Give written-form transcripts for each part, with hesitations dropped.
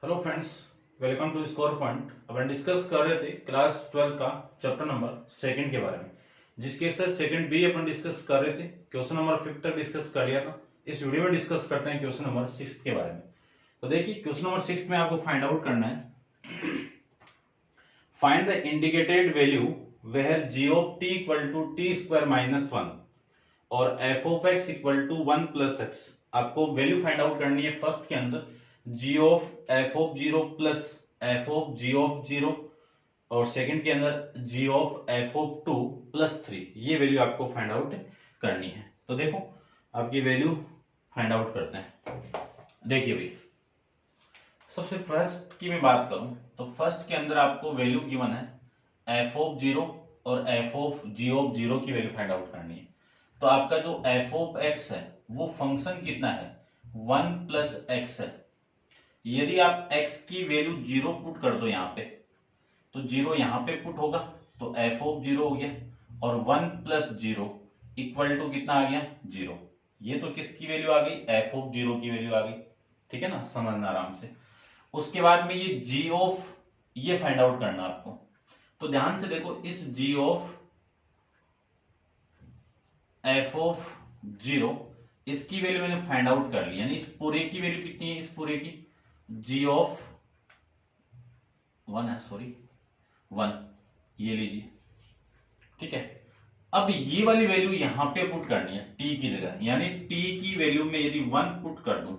Hello friends, welcome to score point. अपन discuss कर रहे थे क्लास 12 का चैप्टर नंबर सेकंड के बारे में, जिसके साथ सेकंड बी अपन डिस्कस कर रहे थे। क्वेश्चन नंबर 5 तक डिस्कस कर लिया था। इस वीडियो में डिस्कस करते हैं क्वेश्चन नंबर 6 के बारे में। तो देखिए, क्वेश्चन नंबर 6 में आपको फाइंड आउट करना है, find the indicated value where g of t equal to t square minus 1 और f of x equal to 1 plus x. आपको वैल्यू फाइंड आउट करनी है फर्स्ट के अंदर g of f of 0 plus f of g of 0 और second के अंदर g of f of 2 plus 3। ये वैल्यू आपको फाइंड आउट करनी है। तो देखो, आपकी वैल्यू फाइंड आउट करते हैं। देखिए भाई, सबसे फर्स्ट की मैं बात करूं तो फर्स्ट के अंदर आपको वैल्यू गिवन है f ऑफ 0 और f ऑफ g ऑफ 0 की वैल्यू फाइंड आउट करनी है। तो आपका जो f ऑफ x है वो फंक्शन कितना है, 1 प्लस एक्स है। यदि आप x की वैल्यू 0 पुट कर दो यहाँ पे, तो 0 यहाँ पे पुट होगा तो f ऑफ 0 हो गया, और 1 प्लस 0 इक्वल टू कितना आ गया, 0। ये तो किसकी वैल्यू आ गई, f ऑफ 0 की वैल्यू आ गई। ठीक है ना, समझना आराम से। उसके बाद में ये g ऑफ, ये फाइंड आउट करना आपको। तो ध्यान से देखो, इस g ऑफ f ऑफ 0, इसकी वैल्यू मैंने फाइंड आउट कर ली। यानी इस पूरे की वैल्यू कितनी है, इस पूरे की g ऑफ 1 है, सॉरी 1, ये लीजिए। ठीक है, अब ये वाली वैल्यू यहां पे पुट करनी है t की जगह। यानी t की वैल्यू में यदि 1 पुट कर दूं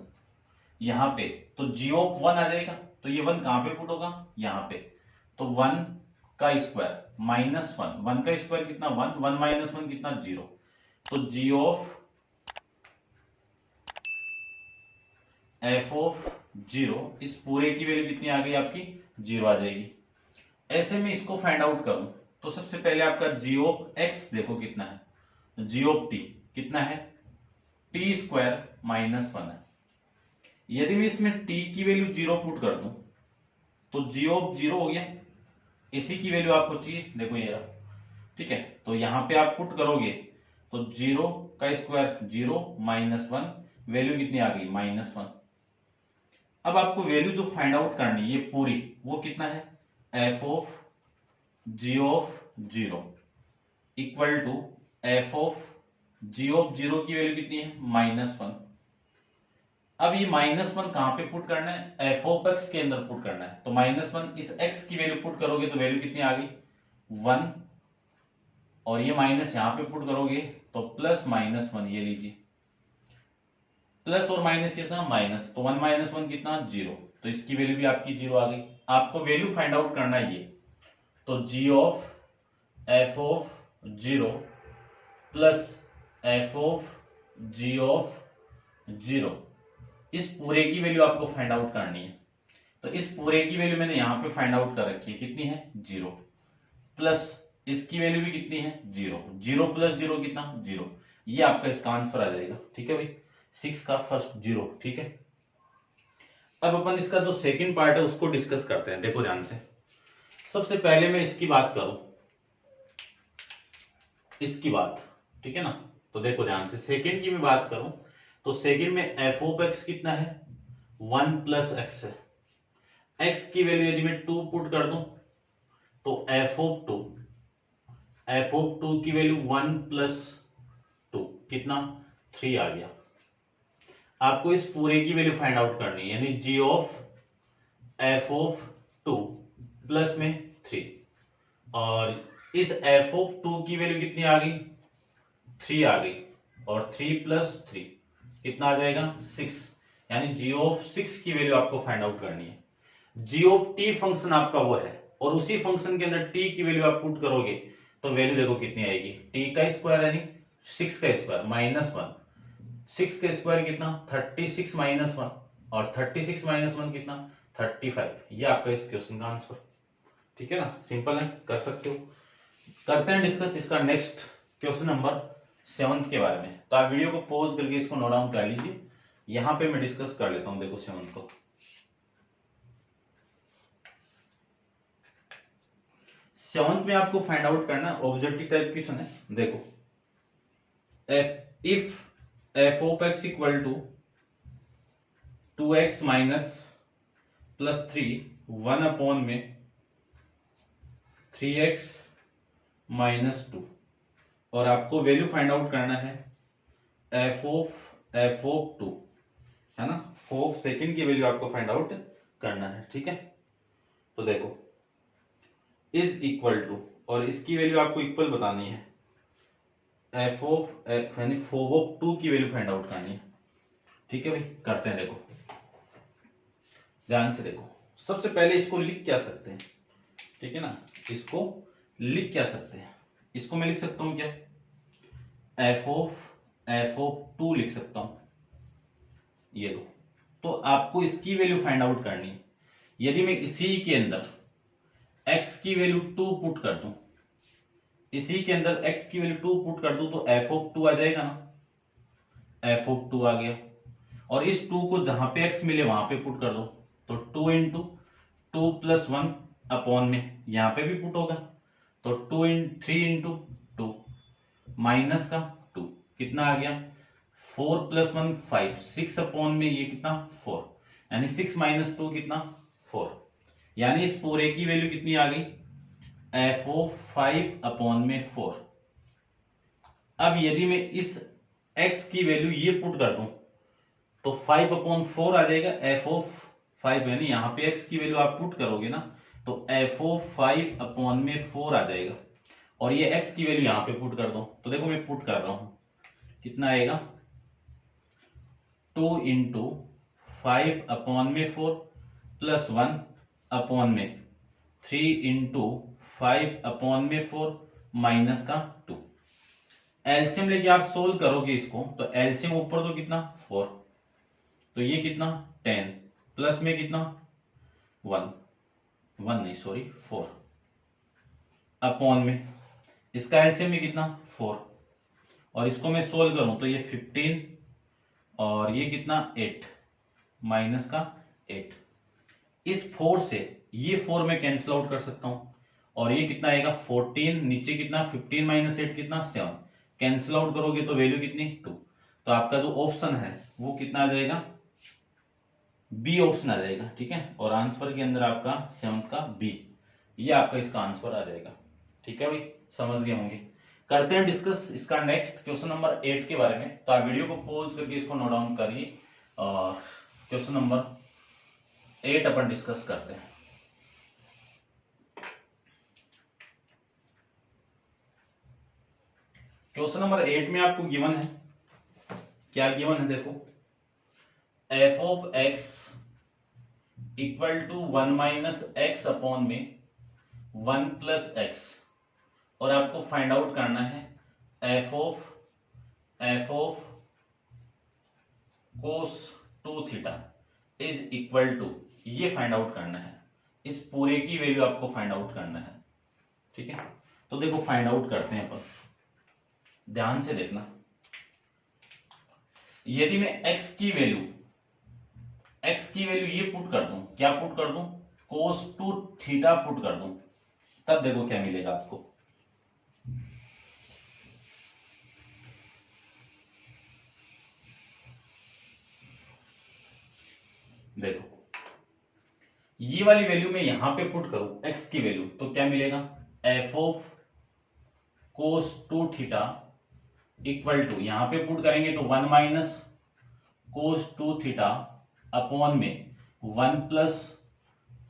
यहां पे, तो g ऑफ 1 आ जाएगा। तो ये 1 कहां पे पुट होगा, यहां पे। तो 1 का स्क्वायर माइनस 1, 1 का स्क्वायर कितना, 1, 1 माइनस 1 कितना, 0। तो g ऑफ f ऑफ 0, इस पूरे की वैल्यू कितनी आ गई आपकी, 0 आ जाएगी। ऐसे में इसको फाइंड आउट करूं तो सबसे पहले आपका g ऑफ x देखो कितना है, g ऑफ t कितना है, टी स्क्वायर माइनस 1 है। यदि मैं इसमें t की वैल्यू 0 पुट कर दूं तो g ऑफ 0 हो गया। इसी की वैल्यू आपको चाहिए, देखो ये रहा। ठीक है, तो यहां पे आप पुट करोगे तो 0 का स्क्वायर 0 माइनस 1, वैल्यू कितनी आ गई, माइनस 1। अब आपको वैल्यू जो फाइंड आउट करनी है ये पूरी, वो कितना है, f of g of 0 equal to f of g of 0 की वैल्यू कितनी है, माइनस 1। अब ये माइनस 1 कहां पे पुट करना है, f ऑफ x के अंदर पुट करना है। तो माइनस 1 इस x की वैल्यू पुट करोगे तो वैल्यू कितनी आ गई, 1, और ये माइनस यहां पे पुट करोगे तो प्लस माइनस 1, ये लीजिए। प्लस और माइनस कितना, माइनस। तो 1 माइनस 1 कितना, 0। तो इसकी वैल्यू भी आपकी 0 आ गई। आपको वैल्यू फाइंड आउट करना है ये। तो g of f of 0 plus f of g of 0, इस पूरे की वैल्यू आपको फाइंड आउट करनी है। तो इस पूरे की वैल्यू मैंने यहां पे फाइंड आउट कर रखी है, कितनी है, 0। प्लस इसकी वैल्यू भी कितनी है, 0। 0 प्लस 0 कितना, 0। ये आपका इसका आंसर आ जाएगा। ठीक है भाई, 6 का फर्स्ट 0। ठीक है, अब अपन इसका जो सेकंड पार्ट है उसको डिस्कस करते हैं। देखो ध्यान से, सबसे पहले मैं इसकी बात करूं, इसकी बात, ठीक है ना। तो देखो ध्यान से, सेकंड की मैं बात करूं तो सेकंड में f ऑफ x कितना है, 1 प्लस एक्स है। x की वैल्यू यदि मैं 2 पुट कर दूं तो f ऑफ 2 की वैल्यू 1 प्लस 2 कितना, 3 आ गया। आपको इस पूरे की वैल्यू फाइंड आउट करनी है। यानी g of f of 2 plus में 3, और इस f ऑफ 2 की वैल्यू कितनी आ गई, 3 आ गई, और 3 प्लस 3 कितना आ जाएगा, 6। यानी g ऑफ 6 की वैल्यू आपको फाइंड आउट करनी है। g ऑफ t फंक्शन आपका वो है, और उसी फंक्शन के अंदर t की वैल्यू आप पुट करोगे तो वैल्यू देखो कितनी आएगी, t का स्क्वायर यानी 6 का स्क्वायर माइनस 1। 6 का स्क्वायर कितना, 36 माइनस 1, और 36 माइनस 1 कितना, 35। ये आपका इस क्वेश्चन का आंसर। ठीक है ना, सिंपल है, कर सकते हो। करते हैं डिस्कस इसका नेक्स्ट क्वेश्चन नंबर 7 के बारे में। तो आप वीडियो को पॉज करके इसको नोट डाउन कर लीजिए। यहां पे मैं डिस्कस कर लेता हूं। देखो 7 को, 7 में आपको फाइंड आउट करना ऑब्जेक्टिव टाइप क्वेश्चन है। देखो, if f of x equal to 2x minus plus 3 1 upon में 3x माइनस 2, और आपको वैल्यू फाइंड आउट करना है f ऑफ 2, है ना। 4 सेकेंड की वैल्यू आपको फाइंड आउट करना है, ठीक है। तो देखो इज इक्वल टू, और इसकी वैल्यू आपको इक्वल बतानी है, f यानी 4 ऑफ 2 की वैल्यू फाइंड आउट करनी है, ठीक है भाई। करते हैं, देखो ध्यान से देखो। सबसे पहले इसको लिख क्या सकते हैं, ठीक है ना, इसको लिख क्या सकते हैं, इसको मैं लिख सकता हूं क्या, f ऑफ 2 लिख सकता हूं, ये लो। तो आपको इसकी वैल्यू फाइंड आउट करनी है। यदि मैं इसी के अंदर x की वैल्यू 2 पुट कर दूं, इसी के अंदर x की वैल्यू 2 पुट कर दूं, तो f ऑफ 2 आ जाएगा ना, f ऑफ 2 आ गया। और इस 2 को जहां पे x मिले वहां पे पुट कर दो, तो 2 इंटू 2 प्लस 1 अपॉन में यहां पे भी पुट होगा, तो 3 इंटू 2 माइनस का 2 कितना आ गया, 4 प्लस 1 5, 6 अपॉन में ये कितना 4, यानी 6 माइनस 2 कितना 4, यानी इस पूरे की वैल्यू कितनी आ गई, f ऑफ 5 अपॉन में 4। अब यदि मैं इस x की वैल्यू ये पुट कर दूं, तो 5 अपॉन 4 आ जाएगा f ऑफ 5, यानी यहां पे x की वैल्यू आप पुट करोगे ना, तो f ऑफ 5 अपॉन में 4 आ जाएगा, और ये x की वैल्यू यहां पे पुट कर दो। तो देखो मैं पुट कर रहा हूं, कितना आएगा, 2 इंटू 5 अपॉन में 4 प्लस 1 अपॉन में 3 इंटू 5 अपॉन में 4 माइनस का 2। एलसीएम लेके आप सोल्व करोगे इसको, तो एलसीएम ऊपर तो कितना 4, तो ये कितना 10 प्लस में कितना 1 नहीं सॉरी 4 अपॉन में इसका एलसीएम में कितना 4, और इसको मैं सोल्व करूं तो ये 15 और ये कितना 8 माइनस का 8। इस 4 से ये 4 में कैंसिल आउट कर सकता हूं, और ये कितना आएगा 14, नीचे कितना 15 माइनस 8 कितना 7, कैंसिल आउट करोगे तो वैल्यू कितनी 2। तो आपका जो ऑप्शन है वो कितना आ जाएगा, बी ऑप्शन आ जाएगा, ठीक है। और आंसर के अंदर आपका 7 का बी, ये आपका इसका आंसर आ जाएगा, ठीक है भाई, समझ गए होंगे। करते हैं डिस्कस इसका नेक्स्ट क्वेश्चन नंबर 8 के बारे में। तो आप वीडियो को पॉज करके इसको नोट डाउन करिए, और क्वेश्चन नंबर 8 अपन डिस्कस करते हैं। क्वेश्चन नंबर 8 में आपको गिवन है, क्या गिवन है देखो, f of x equal to 1 minus x upon में 1 प्लस एक्स, और आपको फाइंड आउट करना है f of cos 2 theta is equal to, ये फाइंड आउट करना है, इस पूरे की वैल्यू आपको फाइंड आउट करना है, ठीक है। तो देखो फाइंड आउट करते हैं अपन, ध्यान से देखना। यदि मैं x की वैल्यू ये पुट कर दूं, क्या पुट कर दूं, cos 2 थीटा पुट कर दूं, तब देखो क्या मिलेगा आपको, देखो ये वाली वैल्यू मैं यहां पे पुट करूं x की वैल्यू, तो क्या मिलेगा, f of cos 2 theta equal to, यहां पे पुट करेंगे तो 1 माइनस cos 2 थीटा अपॉन में 1 प्लस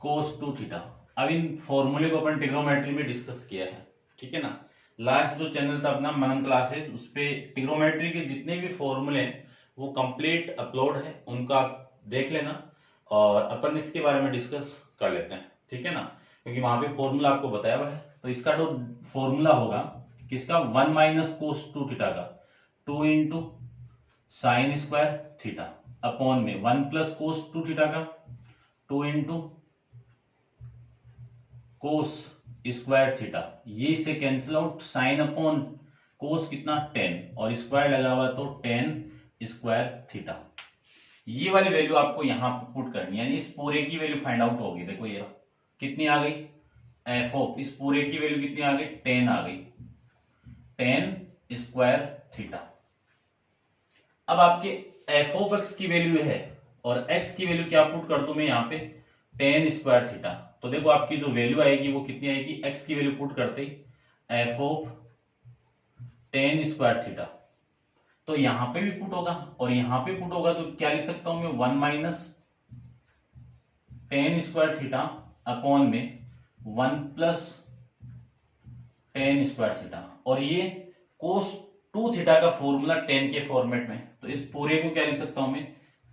cos 2 थीटा। अब इन फॉर्मूले को अपन ट्रिग्नोमेट्री में डिस्कस किया है, ठीक है ना। लास्ट जो चैनल था अपना मनन क्लासेस, उस पे ट्रिग्नोमेट्री के जितने भी फॉर्मूले हैं वो कंप्लीट अपलोड है, उनको आप देख लेना, और अपन इसके बारे में डिस्कस कर लेते हैं, ठीक है ना, क्योंकि वहां पे फॉर्मूला आपको बताया हुआ है। तो इसका जो फॉर्मूला होगा किसका, 1 माइनस कोस 2 थीटा का 2 into sine square theta upon में 1 प्लस कोस 2 थीटा का 2 इंटू कोस स्क्वायर थीटा, ये इससे कैंसिल आउट, साइन अपॉन कोस कितना 10 और स्क्वायर लगा हुआ तो 10 स्क्वायर थीटा। ये वाली वैल्यू आपको यहां पुट करनी है, यानी इस पूरे की वैल्यू फाइंड आउट होगी। देखो ये कितनी आ गई, एफ ऑफ, इस पूरे की वैल्यू कितनी आ गई 10 आ गई, 10 स्क्वायर थीटा। अब आपके एफ ऑफ एक्स की वैल्यू है, और एक्स की वैल्यू क्या पुट कर दूं मैं यहां पे, टेन स्क्वायर थीटा। तो देखो आपकी जो वैल्यू आएगी वो कितनी आएगी, एक्स की वैल्यू पुट करते ही f of ten square theta, तो यहां पे भी पुट होगा और यहां पे पुट होगा, तो क्या लिख सकता हूं मैं, 1 minus ten square theta upon में 1 प्लस टेन स्क्वायर थीटा, और ये कोस 2 थीटा का फॉर्मूला 10 के फॉर्मेट में, तो इस पूरे को क्या लिख सकता हूं मैं,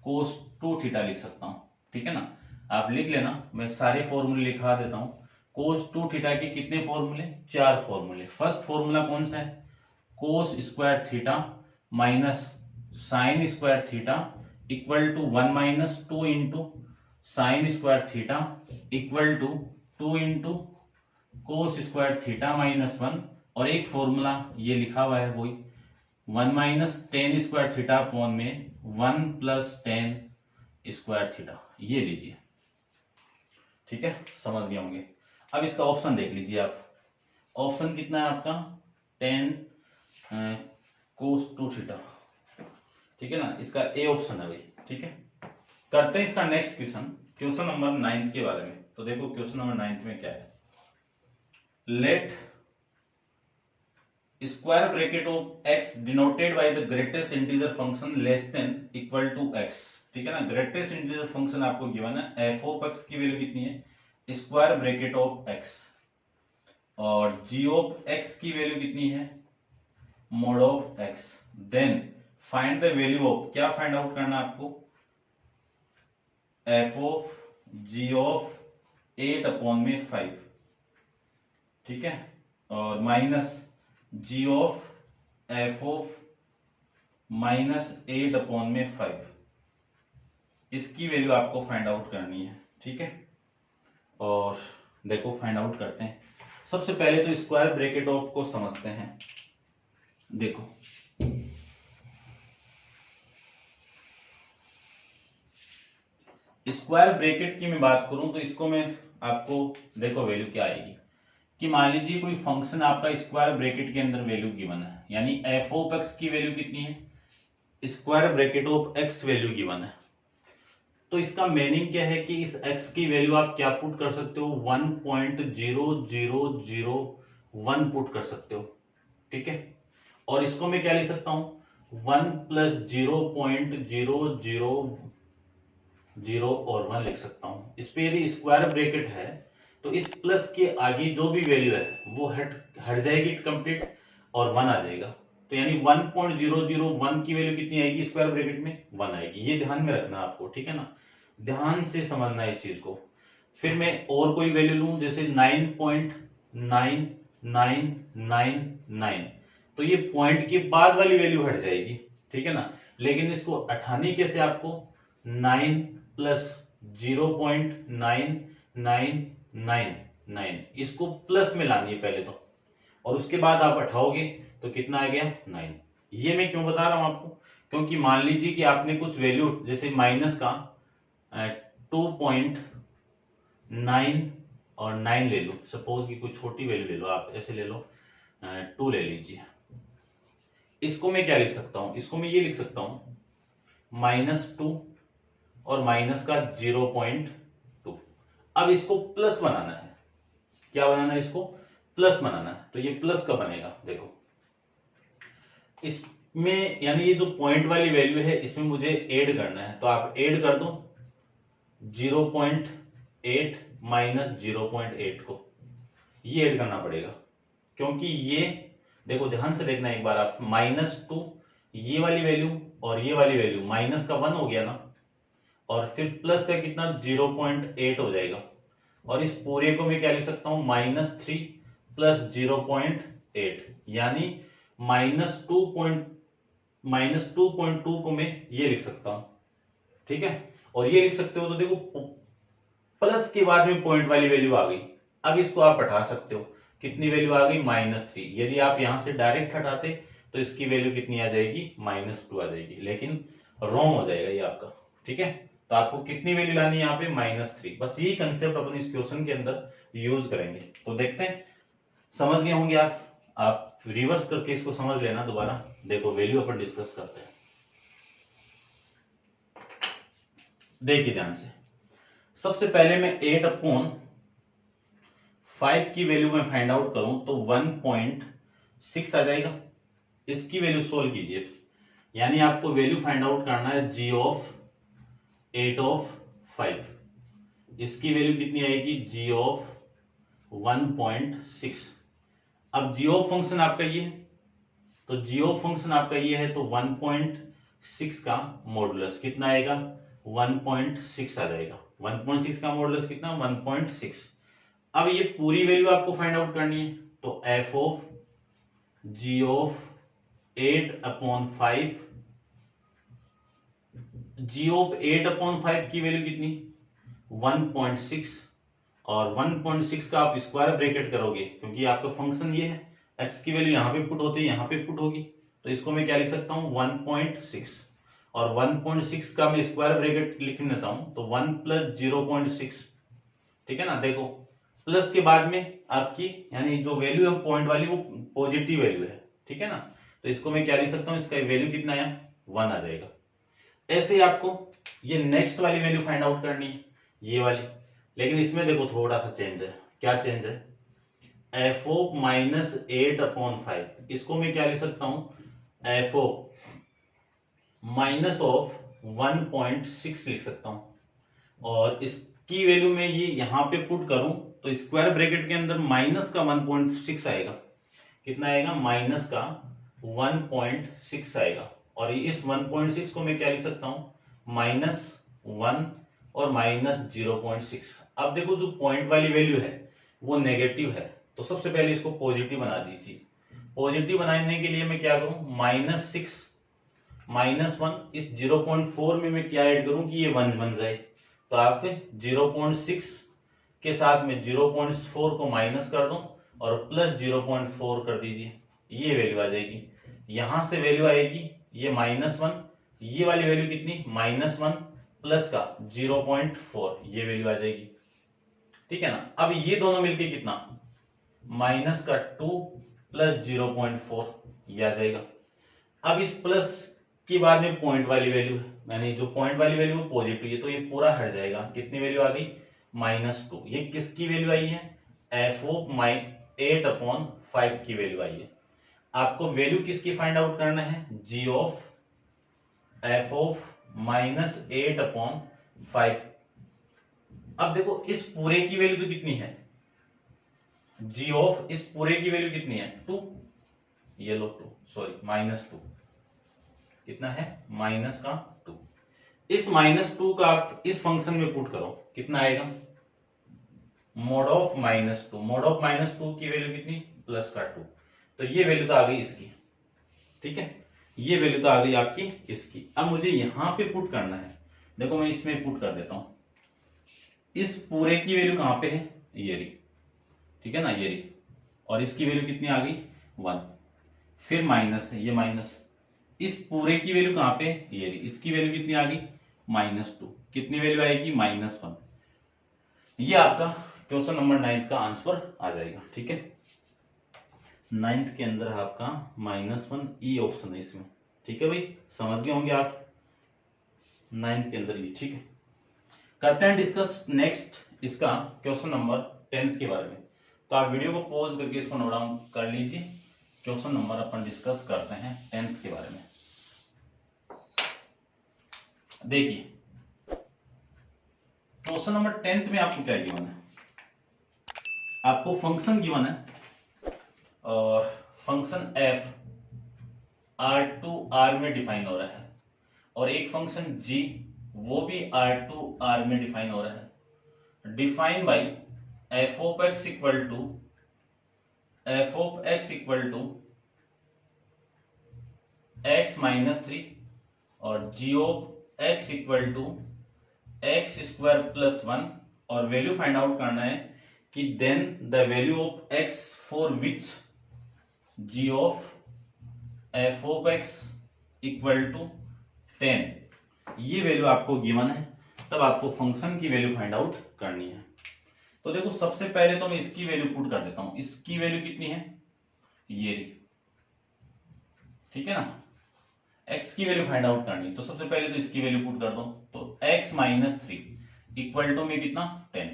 कोस 2 थीटा लिख सकता हूं। ठीक है ना, आप लिख लेना, मैं सारे फॉर्मूले लिखा देता हूं। कोस 2 थीटा के कितने फॉर्मूले, 4 फॉर्मूले। फर्स्ट फॉर्मूला कौन सा है, cos square theta minus sine square theta equal to 1 minus 2 into sine square theta equal to 2 into cos square theta minus 1, और एक फॉर्मूला ये लिखा हुआ है वही 1 minus ten square theta upon में 1 प्लस टेन स्क्वायर थीटा, ये लीजिए। ठीक है, समझ गए होंगे। अब इसका ऑप्शन देख लीजिए आप, ऑप्शन कितना है आपका, 10 कोस 2 थीटा। ठीक है ना, इसका ए ऑप्शन है भाई। ठीक है, करते हैं इसका नेक्स्ट क्वेश्चन, क्वेश्चन नंबर 9 के बारे में। तो देखो क्वेश्चन नंबर 9 में क्या है, let square bracket of x denoted by the greatest integer function less than equal to x। ठीक है ना, ग्रेटेस्ट इंटीजर फंक्शन आपको गिवन है, f ऑफ x की वैल्यू कितनी है, स्क्वायर ब्रैकेट ऑफ x, और g ऑफ x की वैल्यू कितनी है, mod of x। Then find the value of, क्या फाइंड आउट करना है आपको, f of g of 8 upon में 5। ठीक है, और minus g of f of minus 8 upon में 5, इसकी वैल्यू आपको फाइंड आउट करनी है। ठीक है, और देखो फाइंड आउट करते हैं। सबसे पहले तो स्क्वायर ब्रैकेट ऑफ को समझते हैं। देखो स्क्वायर ब्रैकेट की मैं बात करूं तो इसको मैं आपको, देखो वैल्यू क्या आएगी कि मान लीजिए कोई फंक्शन आपका स्क्वायर ब्रैकेट के अंदर वैल्यू गिवन है, यानी एफ ऑफ एक्स की वैल्यू कितनी है, square bracket of x value given है। तो इसका मीनिंग क्या है कि इस एक्स की वैल्यू आप क्या पुट कर सकते हो, 1.0001 पुट कर सकते हो। ठीक है, और इसको मैं क्या लिख सकता हूं, 1 प्लस 0.000 और 1 लिख सकता हूं। इस पे यदि स्क्वायर ब्रैकेट है तो इस प्लस के आगे जो भी वैल्यू है वो हट जाएगी कंप्लीट, और 1 आ जाएगा। तो यानी 1.001 की वैल्यू कितनी आएगी स्क्वायर ब्रैकेट में, 1 आएगी। ये ध्यान में रखना आपको। ठीक है ना, ध्यान से समझना है इस चीज को। फिर मैं और कोई वैल्यू लूं, जैसे 9.9999, तो ये पॉइंट के बाद वाली वैल्यू हट जाएगी। ठीक है ना, लेकिन इसको हटानी कैसे, आपको 9 प्लस 0.9999, इसको प्लस में लानी है पहले तो, और उसके बाद आप हटाओगे तो कितना आ गया, 9। ये मैं क्यों बता रहा हूं आपको, क्योंकि मान लीजिए कि आपने कुछ वैल्यू, जैसे माइनस का 2.9 और 9 ले लो, सपोज कि कुछ छोटी वैल्यू ले लो, आप ऐसे ले लो 2 ले लीजिए। इसको मैं क्या लिख सकता हूं, इसको मैं ये लिख सकता हूं -2 और माइनस का 0.2। अब इसको प्लस बनाना है, क्या बनाना है, इसको प्लस बनाना है। तो ये प्लस कब बनेगा, देखो इसमें, यानी ये जो पॉइंट वाली वैल्यू है इसमें मुझे ऐड करना है, तो आप ऐड कर दो 0.8 माइनस 0.8 को, ये ऐड करना पड़ेगा, क्योंकि ये देखो ध्यान से देखना एक बार आप, -2 ये वाली वैल्यू और ये वाली वैल्यू, माइनस का 1 हो गया ना, और फिर प्लस का कितना 0.8 हो जाएगा, और इस पूरे को मैं क्या लिख सकता हूं, -3 प्लस 0.8, यानी -2.2 को मैं ये लिख सकता हूं। ठीक है, और ये लिख सकते हो, तो देखो प्लस के बाद में पॉइंट वाली वैल्यू आ गई। अब इसको आप हटा सकते हो, कितनी वैल्यू आ गई, -3। यदि आप यहां से डायरेक्ट हटाते तो इसकी वैल्यू कितनी आ जाएगी, -2 आ जाएगी, लेकिन रॉन्ग हो जाएगा ये आपका। ठीक है, तो आपको कितनी वैल्यू लानी है यहाँ पे, -3। बस यही कंसेप्ट अपन इस क्वेश्चन के अंदर यूज करेंगे। तो देखते हैं, समझ गए होंगे आप रिवर्स करके इसको समझ लेना दोबारा। देखो वैल्यू अपन डिस्कस करते हैं, देखिए ध्यान से। सबसे पहले मैं 8/5 की वैल्यू में फाइंड आउट करूं तो 1.6 आ जाएगा। इसकी वैल्यू सोल्व कीजिए, यानी आपको वैल्यू फाइंड आउट करना है g ऑफ 8/5। इसकी वैल्यू कितनी आएगी, g ऑफ 1.6। अब g ऑफ फंक्शन आपका ये है, तो g ऑफ फंक्शन आपका ये है, तो 1.6 का मॉडुलस कितना आएगा, 1.6 आ जाएगा। 1.6 का मॉडुलस कितना, 1.6। अब ये पूरी वैल्यू आपको फाइंड आउट करनी है, तो f of g of 8/5, g of 8/5 की वैल्यू कितनी, 1.6, और 1.6 का आप स्क्वायर ब्रैकेट करोगे, क्योंकि आपका फंक्शन ये है, x की वैल्यू यहाँ पे पुट होती है, यहाँ पे पुट होगी, तो इसको मैं क्या लिख सकता हूँ, 1.6, और 1.6 का मैं स्क्वायर ब्रैकेट लिख लेता हूँ, तो 1 + 0.6, ठीक है ना। देखो प्लस के बाद में आपकी यानी जो वैल्यू है पॉइंट वाली वो पॉजिटिव वैल्यू है, ठीक है ना। तो इसको मैं क्या लिख सकता हूँ, इसका वैल्यू कितना आया, 1 आ जाएगा। ऐसे ही आपको ये नेक्स्ट वाली वैल्यू फाइंड आउट करनी है, ये वाली, लेकिन इसमें देखो थोड़ा सा चेंज है। क्या चेंज है, f ऑफ -8/5, इसको मैं क्या लिख सकता हूं, f ऑफ माइनस ऑफ 1.6 लिख सकता हूं, और इसकी वैल्यू में ये यहां पे पुट करूं तो स्क्वायर ब्रैकेट के अंदर माइनस का 1.6 आएगा। कितना आएगा, माइनस का 1.6 आएगा, और इस 1.6 को मैं क्या लिख सकता हूं, -1 और -0.6। अब देखो जो पॉइंट वाली वैल्यू है वो नेगेटिव है, तो सबसे पहले इसको पॉजिटिव बना दीजिए। पॉजिटिव बनाने के लिए मैं क्या करूं, -6 -1, इस 0.4 में मैं क्या ऐड करूं कि ये 1 बन जाए, तो आप 0.6 के साथ में 0.4 को माइनस कर दो और प्लस 0.4 कर दीजिए, ये वैल्यू आ जाएगी। यहां से वैल्यू आएगी ये -1, ये वाली वैल्यू कितनी, -1 प्लस का 0.4, ये वैल्यू आ जाएगी, ठीक है ना। अब ये दोनों मिलके कितना, -2 प्लस 0.4, ये आ जाएगा। अब इस प्लस के बाद में पॉइंट वाली वैल्यू है, यानी जो पॉइंट वाली वैल्यू है पॉजिटिव है, तो ये पूरा हट जाएगा। कितनी वैल्यू आ गई, -2। ये किसकी वैल्यू आई है, f ऑफ 8/5 की वैल्यू आई है। आपको वैल्यू किसकी फाइंड आउट करना है, g ऑफ f ऑफ -8/5। अब देखो इस पूरे की वैल्यू तो कितनी है, g ऑफ इस पूरे की वैल्यू कितनी है, 2, ये लो 2, सॉरी -2, कितना है, -2। इस -2 का आप इस फंक्शन में पुट करो, कितना आएगा, मोड ऑफ -2, मोड ऑफ -2 की वैल्यू कितनी, +2, तो ये वैल्यू तो आ गई इसकी, ठीक है, ये वैल्यू तो आ गई आपकी इसकी। अब मुझे यहां पे पुट करना है, देखो मैं इसमें पुट कर देता हूं, इस पूरे की वैल्यू कहां पे है, ये रही, ठीक है ना, ये रही, और इसकी वैल्यू कितनी आ गई, 1, फिर माइनस है, ये माइनस, इस पूरे की वैल्यू कहां पे, ये रही, इसकी वैल्यू कितनी आ गई, -2, कितनी वैल्यू आएगी, -1। ये आपका क्वेश्चन नंबर 9 का आंसर आ जाएगा, ठीक है। 9 के अंदर आपका -1 ई ऑप्शन है इसमें, ठीक है भाई, समझ गए होंगे आप 9 के अंदर ये, ठीक है। करते हैं डिस्कस नेक्स्ट इसका क्वेश्चन नंबर 10 के बारे में। तो आप वीडियो को पॉज करके इसको नोट डाउन कर लीजिए। क्वेश्चन नंबर अपन डिस्कस करते हैं 10th के बारे में। देखिए क्वेश्चन नंबर 10th में आपको क्या गिवन है, आपको फंक्शन गिवन है और फंक्शन f R2R में डिफाइन हो रहा है, और एक फंक्शन g वो भी R2R में डिफाइन हो रहा है। Define by f of x equal to x -3 और g of x equal to x² + 1, और वैल्यू फाइंड आउट करना है कि then the value of x for which g of f of x equal to 10, ये value आपको given है, तब आपको फंक्शन की वैल्यू फाइंड आउट करनी है। तो देखो सबसे पहले तो मैं इसकी वैल्यू पुट कर देता हूं, इसकी वैल्यू कितनी है, ये रही, ठीक है ना। x की वैल्यू फाइंड आउट करनी, तो सबसे पहले तो इसकी वैल्यू पुट कर दो, तो x -3, इक्वल टू में कितना 10।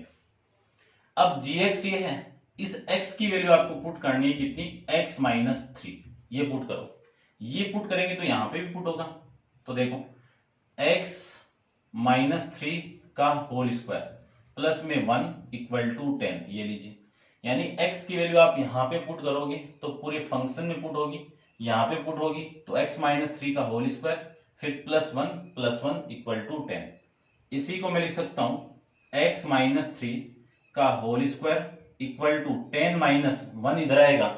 अब gx ये है, इस x की वैल्यू आपको पुट करनी है कितनी, x माइनस 3। ये पुट करो, ये पुट करेंगे तो यहां पे भी पुट होगा। तो देखो x माइनस 3 का होल स्क्वायर प्लस में 1 इक्वल टू 10, ये लीजिए। यानी x की वैल्यू आप यहां पे पुट करोगे तो पूरे फंक्शन में पुट होगी, यहां पे पुट होगी तो x माइनस 3 का होल स्क्वायर फिर प्लस 1 इक्वल टू 10। इसी को मैं लिख सकता हूं x माइनस 3 का whole square equal to 10 minus 1 इधर आएगा,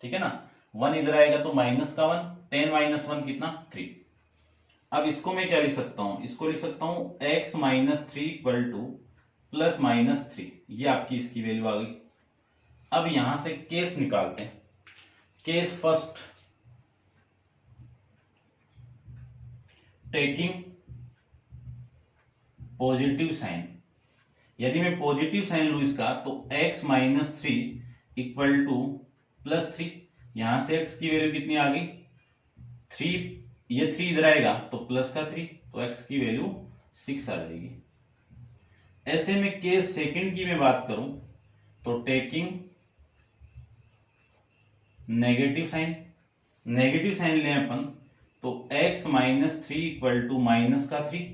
ठीक है ना, 1 इधर आएगा तो माइनस का 1, 10 माइनस 1 कितना 3। अब इसको मैं क्या लिख सकता हूं, इसको लिख सकता हूं x minus 3 equal to plus minus 3, ये आपकी इसकी वैल्यू आ गई। अब यहां से केस निकालते हैं, case first, taking positive sign. यदि मैं पॉजिटिव साइन लू इसका तो x minus 3 equal to plus 3, यहां से x की वैल्यू कितनी आ गई 3, ये 3 इधर आएगा तो प्लस का 3, तो x की वैल्यू 6 आ जाएगी। ऐसे में केस सेकंड की मैं बात करूं तो taking negative sign, negative sign लें अपन तो x minus 3 equal to minus का 3,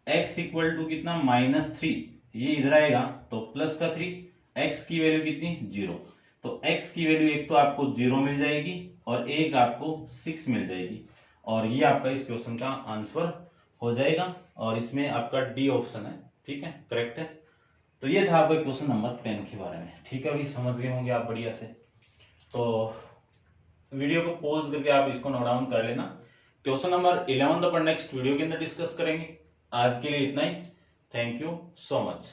x इक्वल टू कितना माइनस 3, ये इधर आएगा तो प्लस का 3, x की वैल्यू कितनी 0, तो x की वैल्यू एक तो आपको 0 मिल जाएगी और एक आपको 6 मिल जाएगी, और ये आपका इस क्वेश्चन का आंसर हो जाएगा, और इसमें आपका डी ऑप्शन है, ठीक है, करेक्ट है। तो ये था आपका क्वेश्चन नंबर 10 के बारे में, ठीक है, अभी समझ गए होंगे आप बढ़िया से। तो वीडियो को पॉज करके आप इसको नोट डाउन कर लेना। क्वेश्चन नंबर 11 अपन नेक्स्ट वीडियो के अंदर डिस्कस करेंगे। आज के लिए इतना ही, थैंक यू सो मच।